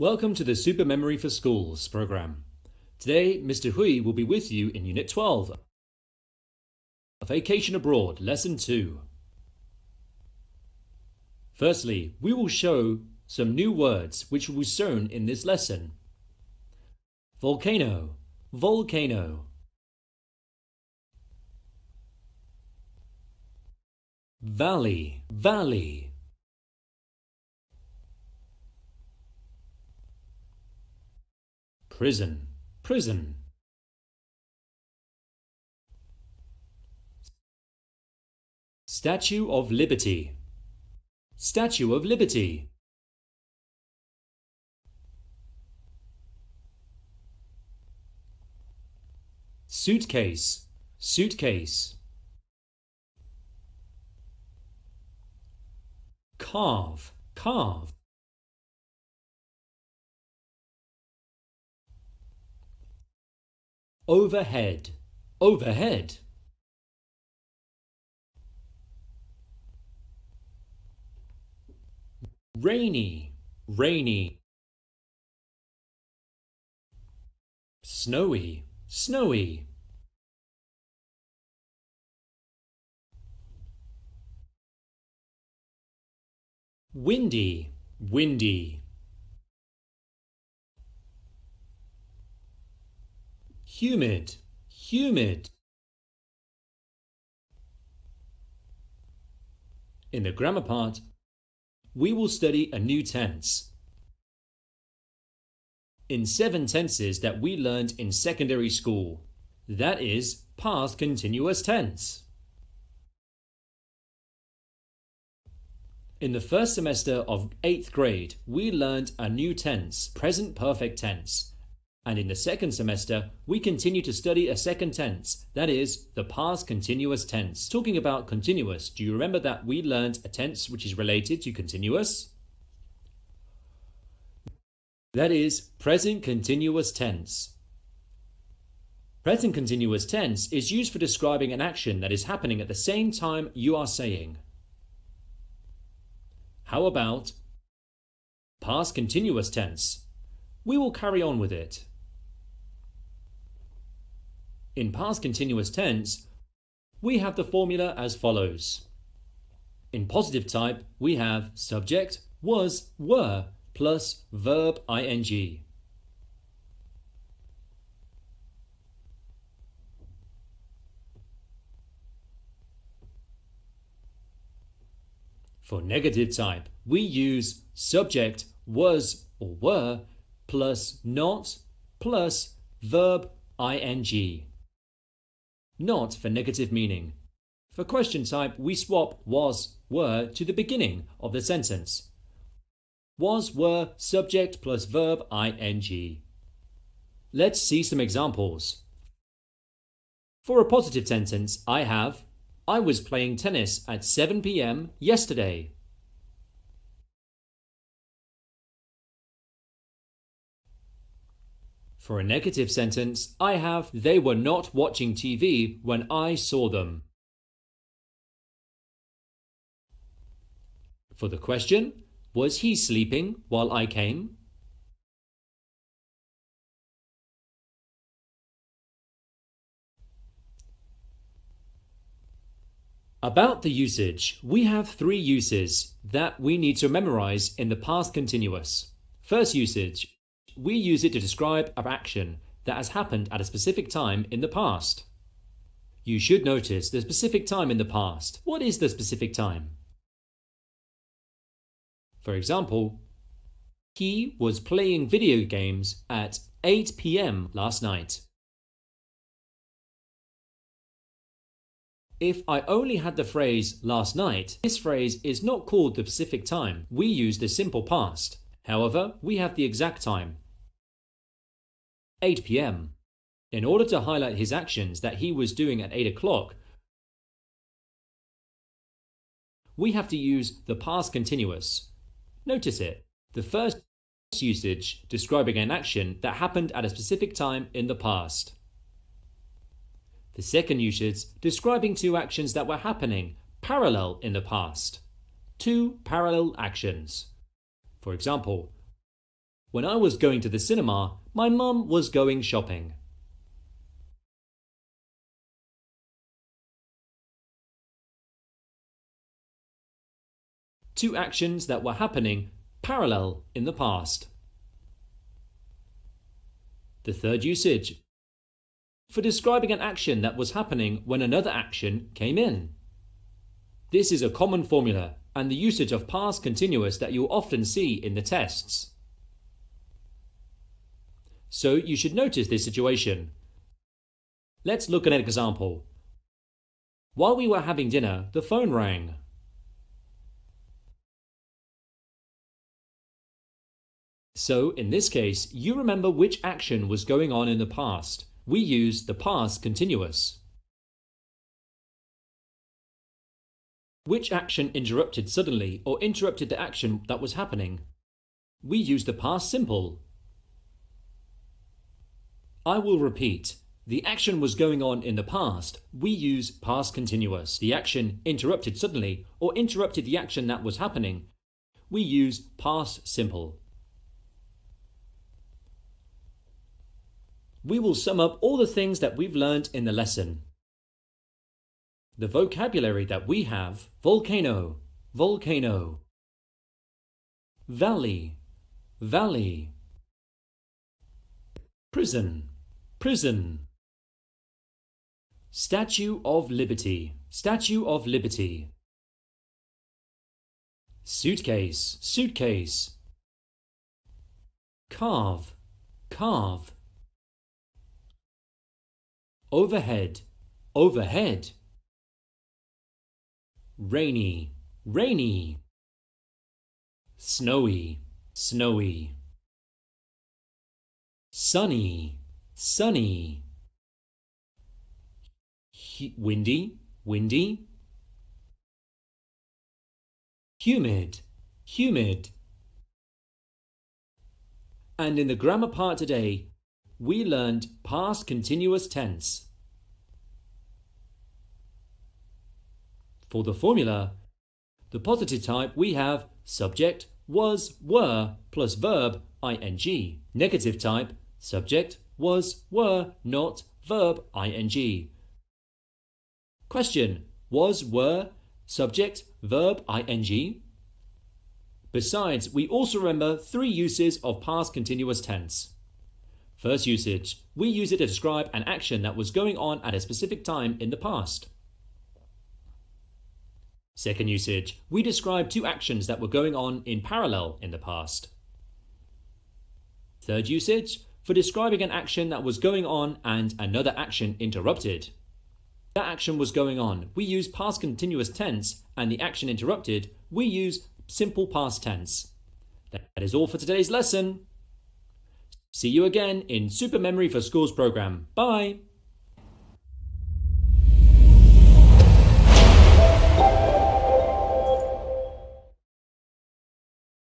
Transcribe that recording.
Welcome to the Super Memory for Schools program. Today, Mr. Hui will be with you in Unit 12, A Vacation Abroad, Lesson 2. Firstly, we will show some new words which will be shown in this lesson. Volcano, volcano. Valley, valley. Prison, prison. Statue of Liberty, Statue of Liberty. Suitcase, suitcase. Carve, carve. Overhead, overhead. Rainy, rainy. Snowy, snowy. Windy, windy. Humid, humid. In the grammar part, we will study a new tense. In 7 tenses that we learned in secondary school, that is past continuous tense. In the first semester of 8th grade, we learned a new tense, present perfect tense. And in the second semester, we continue to study a second tense, that is, the past continuous tense. Talking about continuous, do you remember that we learned a tense which is related to continuous? That is, present continuous tense. Present continuous tense is used for describing an action that is happening at the same time you are saying. How about past continuous tense? We will carry on with it. In past continuous tense, we have the formula as follows. In positive type, we have subject, was, were, plus verb ing. For negative type, we use subject, was or were, plus not, plus verb ing. Not for negative meaning. For question type, we swap was, were to the beginning of the sentence. Was, were, subject plus verb ing. Let's see some examples. For a positive sentence, I have, I was playing tennis at 7 p.m. yesterday. For a negative sentence, I have, they were not watching TV when I saw them. For the question, was he sleeping while I came? About the usage, we have 3 uses that we need to memorize in the past continuous. First usage. We use it to describe an action that has happened at a specific time in the past. You should notice the specific time in the past. What is the specific time? For example, he was playing video games at 8 p.m. last night. If I only had the phrase last night, this phrase is not called the specific time. We use the simple past. However, we have the exact time. 8 p.m. In order to highlight his actions that he was doing at 8 o'clock, we have to use the past continuous. Notice it. The first usage describing an action that happened at a specific time in the past. The second usage describing 2 actions that were happening parallel in the past. 2 parallel actions. For example, When I was going to the cinema, my mum was going shopping. Two actions that were happening parallel in the past. The third usage, for describing an action that was happening when another action came in. This is a common formula and the usage of past continuous that you'll often see in the tests. So you should notice this situation. Let's look at an example. While we were having dinner, the phone rang. So in this case, you remember which action was going on in the past. We use the past continuous. Which action interrupted suddenly or interrupted the action that was happening? We use the past simple. I will repeat. The action was going on in the past. We use past continuous. The action interrupted suddenly or interrupted the action that was happening. We use past simple. We will sum up all the things that we've learned in the lesson. The vocabulary that we have: volcano, volcano, valley, valley, prison, prison, Statue of Liberty, Statue of Liberty, suitcase, suitcase, carve, carve, overhead, overhead, rainy, rainy, snowy, snowy, sunny, sunny, windy, windy, humid, humid. And in the grammar part today, we learned past continuous tense. For the formula, the positive type, we have subject, was, were, plus verb, ing. Negative type, subject, was, were, not, verb, ing. Question: was, were, subject, verb, ing? Besides, we also remember three uses of past continuous tense. First usage, we use it to describe an action that was going on at a specific time in the past. Second usage, we describe two actions that were going on in parallel in the past. Third usage, for describing an action that was going on and another action interrupted. That action was going on, we use past continuous tense, and the action interrupted, we use simple past tense. That is all for today's lesson. See you again in Super Memory for Schools program. Bye!